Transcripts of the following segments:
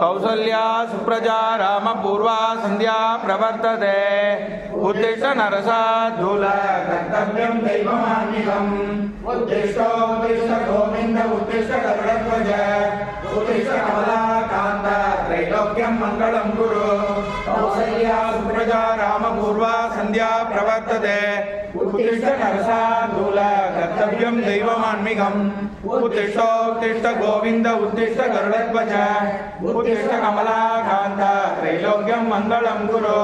कौसल्या सुप्रजा राम पूर्वा संध्या प्रवर्तते उत्तिष्ठ नरसाधूल कर्तव्यं दैवमान्विकम् उत्तिष्ठ गोविन्द उत्तिष्ठ गरुडध्वज उत्तिष्ठ कमलाकान्त त्रैलोक्यं मङ्गलं कुरु कौसल्या सुप्रजा राम पूर्वा संध्या प्रवर्तते उत्तिष्ठ नरसाधूल कर्तव्यं दैवमान्विकम् उत्तिष्ठ गोविन्द उत्तिष्ठ गरुडध्वज उत्तिष्ठ कमलाकान्त त्रैलोक्यं मङ्गलं कुरु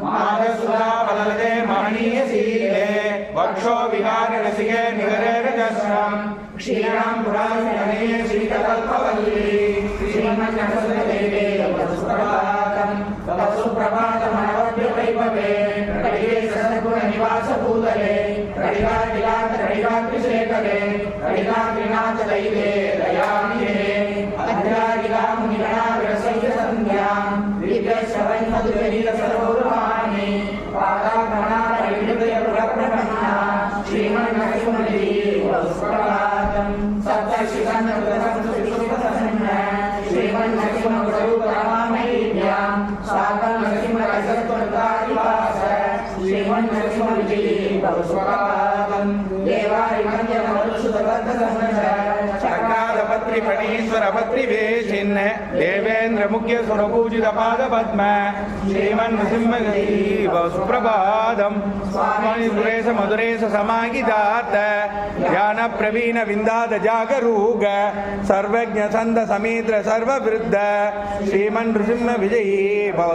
माधसुधा बलदे महनीयशीले वक्षो विहाररसिके निगरे रजस्रम् क्षीणां पुराणने श्रीकल्पवल्ली श्रीमन्नसदेवे सुप्रभातम् सुप्रभातमनवद्यवैभवे कलिगे सद्गुणनिवासभूतले कलिकातिलान्तकलिकातिशेखरे कलिकात्रिनाथ दैवे दयानिधे अध्यागिलामुनिगणाविरसय्य सन्ध्यां दिव्यश्रवै मधुरैर सर्वोर्वाणि पादाभ्रमणापरिहृदय पुरप्रपन्ना श्रीमन्नरसिंहदेव सुप्रभातम् सप्तर्षिगन्धर्वसंस्कृतसंस्कृतसंज्ञ श्रीमन्नरसिंहस्वरूपरामामयीभ्यां स्वागतं नरसिंहरजत्वरतादिवास श्रीमन्नरसिंहविजयी सुप्रभातम् देवारिमन्यमरुषुतबद्धसंस्कृत पत्रीफणीश्वरपत्रिवेशिन् देवेन्द्र मुख्य सुरपूजित पादपद्म श्रीमन्नृसिंहदेव सुप्रभातम् स्वामी सुरेश मधुरेश समाहितार्थ ध्यान प्रवीण विन्दाद जागरूक सर्वज्ञ संद समीन्द्र सर्ववृद्ध श्रीमन्नृसिंह विजयी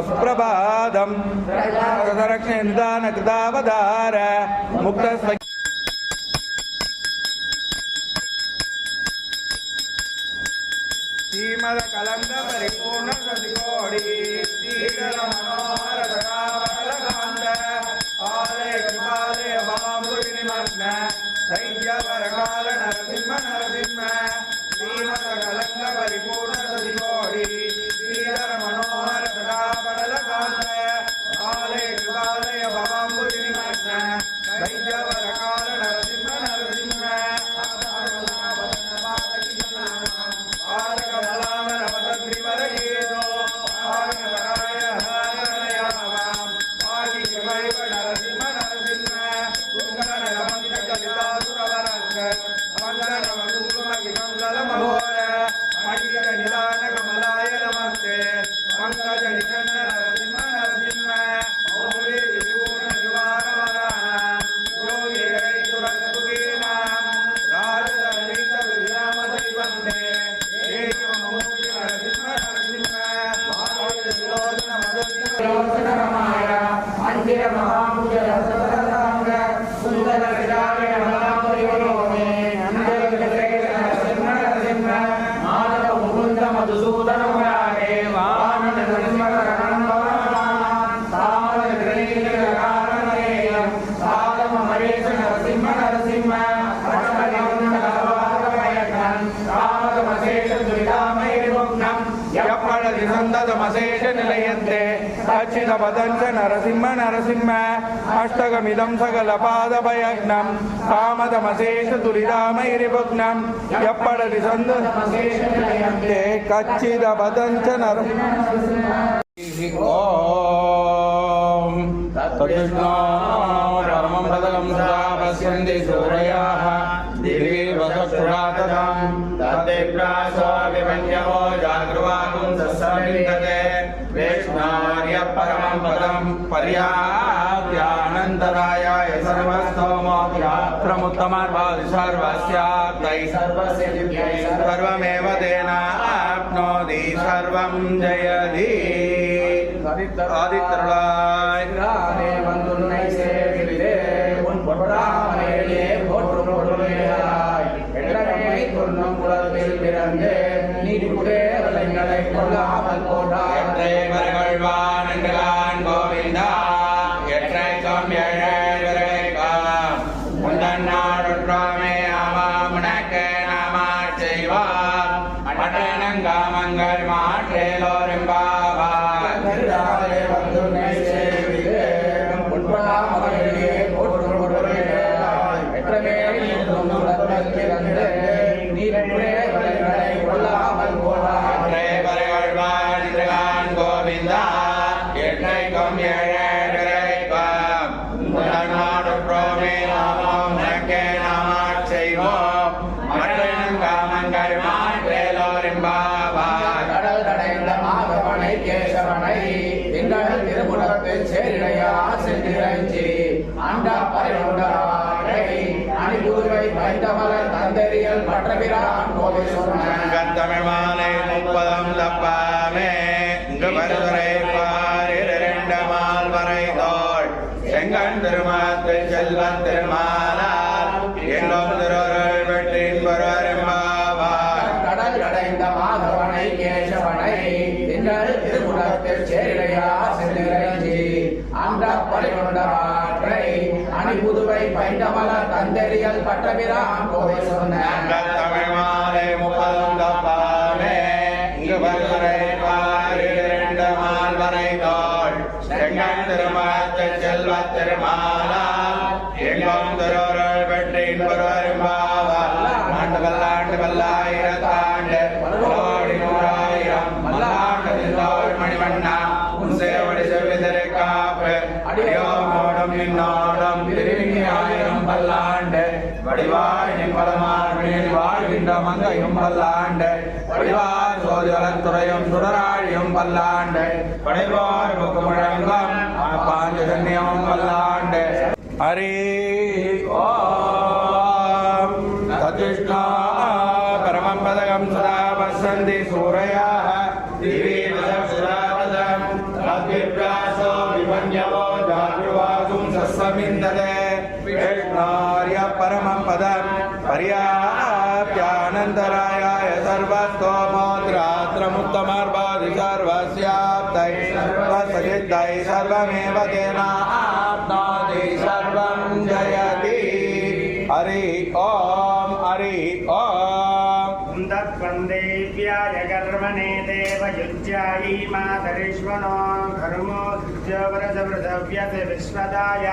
सुप्रभातम् रक्षण निदान कृतावतार मुक्त श्रीमद कलंद परिपूर्ण सदिकोड़ी श्रीधर मनोहर सकामलकांत आलय कृपालय बाबुनि निमग्न दैव्य वरकाल नरसिंह नरसिंह श्रीमद कलंद परिपूर्ण सदिकोड़ी श्रीधर मनोहर सकामलकांत आलय कृपालय बाबुनि निमग्न दैव्य वरकाल नरसिंह नरसिंह अच्युतपदञ्च नरसिंह नरसिंह अष्टकमिदं सकलपादभयग्नं कामदमशेष दुरितामैरिभुग्नं यप्पडति सन्दते कच्चिदपदञ्च नरसिंह ॐ तद्विष्णो परमं पदकं सदा पश्यन्ति सूरयाः दिव्यवसक्षुराततां तद्दिव्यासो विमन्यवो जागृवाकुं सस्समिन्दते वैष्णार्य परमं पदं पर्याप्यानन्तरायाय सर्वस्तोमोऽप्यात्रमुत्तमार्भाति सर्वस्याप्तै सर्वस्य दिव्यै सर्वमेव तेनाप्नोति सर्वं जयति ஆதித்தருளாய் வந்துன்னை சேவிலே உன் பொறாமையிலே போற்றும் பொருளையாய் எடமை தொன்னும் குலத்தில் பிறந்து நீதிக்குடே வலைகளை கொள்ளாமல் போட்டாய் எற்றைவர்கள் நன்றான் கோவிந்தா எற்றைக்கும் ஏழைவரைக்காம் முந்தன் நாடொன்றாமே ஆமாம் உனக்கு நாமா செய்வார் மற்றனங்காமங்கள் மாற்றேலோரும்பாவா வந்துன்னை சேவிலே உன் பொறாமையிலே போற்றும் பொருளையாய் எற்றமே தொன்னும் குலத்தில் பிறந்து நீதிக்குடே வலைகளை கொள்ளாமல் போட்டாய் பெருமாள் வேலோரிம்பாவாய். கடல் கடைந்த மாதவனை கேசவனை எங்கள் திருமுகத்தில் சேரிடையா சென்றிரஞ்சி ஆண்ட பரிவுண்டாரை அணிபுதுவை வைத்தமலர் தந்தெறியல் மற்றபிரான் கோவை சொன்ன தமிழ் மாலை 30 தப்பாமே வருதுரை பாரிரண்ட மால் வரை தோள் செங்கண் திருமாத்தில் செல்வன் திருமாலால் எங்கும் திருவருள் வெற்றின் வருவரும்பாவாய். கடல் கடைந்த மாதவனை கேசவனை எங்கள் திருமுகத்தில் சேரிடையா சென்றிரஞ்சி ஆண்ட பரிவுண்டாரை அணிபுதுவை வைத்தமலர் தந்தெறியல் மற்றபிரான் கோவை சொன்ன தமிழ் மாலை 30 தப்பாமே வருதுரை பாரிரண்ட மால் வரை தோள் செங்கண் திருமாத்தில் செல்வத் திருமாலால் எங்கும் திருவருள் வெற்றின் வருவரும்பாவாய். ஆண்டு பல்லாண்டு பல்லாயிரத்தாண்டு கோடி நூறாயிரம் மல்லாண்டதில் தோள் மணிவண்ணா உன் சேவடி செவ்விதரை காப்பு அடியோமோடும் நின்னோடும் திருவிங்கி 1000 பல்லாண்டு வடிவாய் நின்பலமார்பில் வாழ்கின்ற மங்கையும் பல்லாண்டு வடிவார் சோதிவலன் துறையும் சுடராழியும் பல்லாண்டு படைவார் முக்கு முழங்கம் பாஞ்சஜன்யமும் பல்லாண்டு. ஹரி ஓம் சதிஷ்ணா பரமம் பதகம் சதா பசந்தி சூரயாः திவி வதம் அத்விப்ராசோ விமன்யவோ ஜாத்ருவாசும் சஸ்வமிந்ததே விஷ்ணார்ய பரமம் பதம் பர்யாப்யானந்தராயாய சர்வஸ்தோமோத்ராத்ரமுத்தமர்பாதி சர்வஸ்யாப்தை சர்வசஜித்தை சர்வமேவ தேனாப்னோதி சர்வம் ஜயதி. ஹரி ஓம் ஹரி ஓம் தத்வந்தேவ்யாய கர்மணே தேவயுஜ்யாயி மாதரிஷ்வனோ கர்மோ ஜவரஜவ்ரதவ்யத் விஸ்வதாய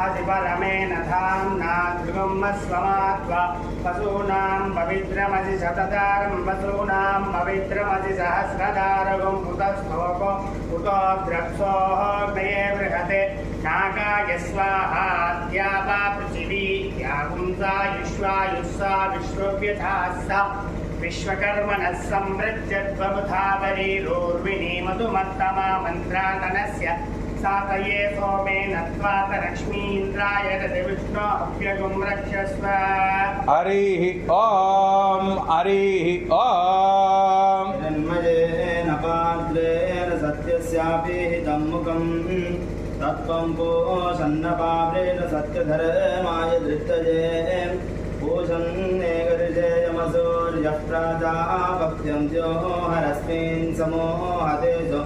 அதிபரமேன தாம்னா த்ரிகும்மஸ்வமாத்வா பசூனாம் பவித்ரமசி சததாரம் பசூனாம் பவித்ரமசி சஹஸ்ரதாரகும் உதஸ்தோகோ உதோ திரக்ஷோः மயே வ்ருஹதே நாகாய ஸ்வாஹா த்யாவா ப்ருथिवी யாகும்சாயுஷ்வாயுஸ்ஸா விஸ்வவ்யதாஸ்ஸா विश्वकर्मणः संवृज्यद्वबुधावरीरोर्विणी मधुमत्तमा मन्त्रातनस्य सातये सोमेन त्वात लक्ष्मीन्द्राय ददे विष्णो अभ्यगुं रक्षस्व. हरिः ओम् हरिः ओम् जन्मजेन पाद्रेण सत्यस्यापि हितं मुखम् तत्त्वं पोषन्नपाप्रेण सत्यधर्माय धृतये पूषन्नेकऋषेयमसूर्यः प्राजापत्यं द्योहरस्मिन् समोहतेजो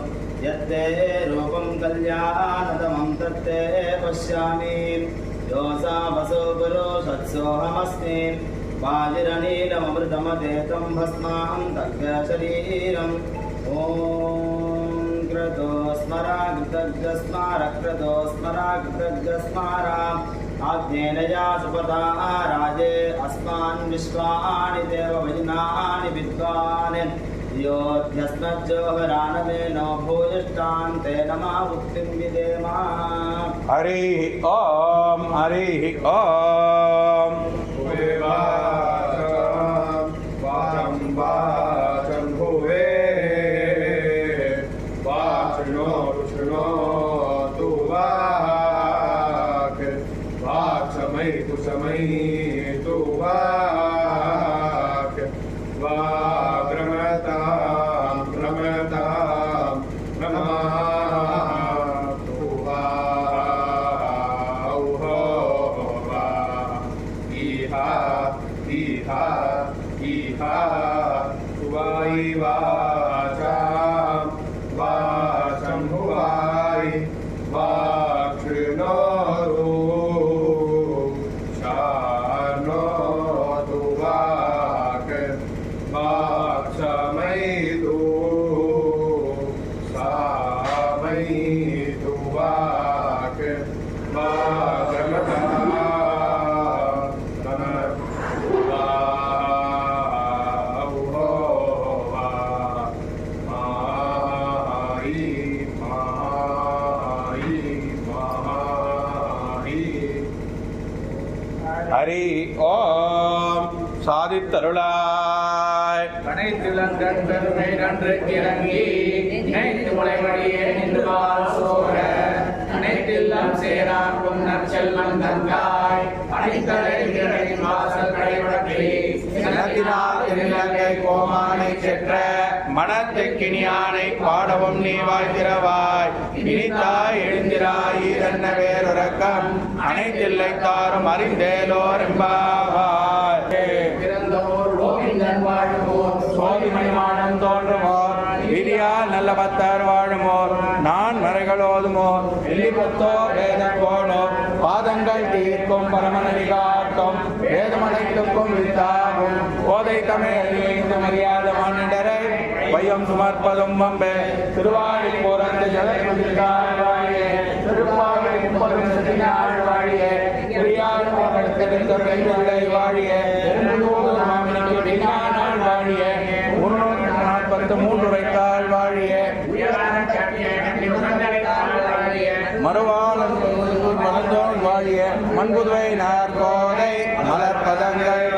यत्ते रूपं कल्याणतमं तत्ते पश्यामि योऽसा वसो पुरुषत्सोऽहमस्मि वाजिरनीलममृतमदेतं भस्मां तद्शरीरम् ॐ क्रतोस्मरा कृतज्ञस्मार क्रतोस्मरा कृतज्ञस्मारा आज्ञेनया सुपदा राजे अस्मान् विश्वानि देववचनानि विद्वान् योऽध्यस्मज्जोहरानमेनो भूयिष्ठान् ते नमः मुक्तिं विदेम. हरिः ओम् हरिः ओम् वाचं वाचं भुवे शृणोतु वाक् वाक् शमयतु वाक् वाग्रमतां रमतां वा इहा वाई वाचां वाचं भुवाई वाक्षृणोतु शार्णोतु वाक् वाक्शमयतु सामयतु वाक् वाग्रमतां ஹரி ஓம் சாதித்தருளாய். அனைத்திலங்கன் பெருமை நன்று இறங்கி நினைத்து முளைவழியே நின்று சோழ அனைத்தில்லம் சேராக்கும் நற்செல்வன் தங்காய் அனைத்தலை இறையின் வாசல் கடைவழக்கி இனத்தினால் திருநங்கை கோமானை சென்ற மனத்துக்கினியானை பாடவும் நீ வாழ்கிறவாய் இனித்தாய் எழுந்திராய் ஈரன்ன வேறொரக்கம் அனைத்தில்லை தாரும் அறிந்தேலோர் எம்பாவாய் பிறந்தோர் கோவிந்தன் வாழுவோர் சோதிமணிமானம் தோன்றுமோர் விதியால் நல்ல பத்தர் வாழுமோர் நான் மறைகளோதுமோர் எல்லிபுத்தோர் வேத போனோர் பாதங்கள் தீர்க்கும் பரமநடி காட்டும் வேதமனைத்துக்கும் வித்தாகும் போதை தமிழ் மரியாத மானிடரை வையம் சுமர்ப்பதும் வம்பே திருவாழி போரந்த ஜலவாழியே திருப்பாவை 30 செட்டினாள் வாழியே பெரியார் போரடுத்தெடுத்த பெண்களை வாழியே விஞ்ஞானால் வாழியே 343 வைத்தாள் வாழியே மறுவாளன் வளர்ந்தோன் வாழிய மண்புதுவை நாற்கோதை மலர்பதங்கள்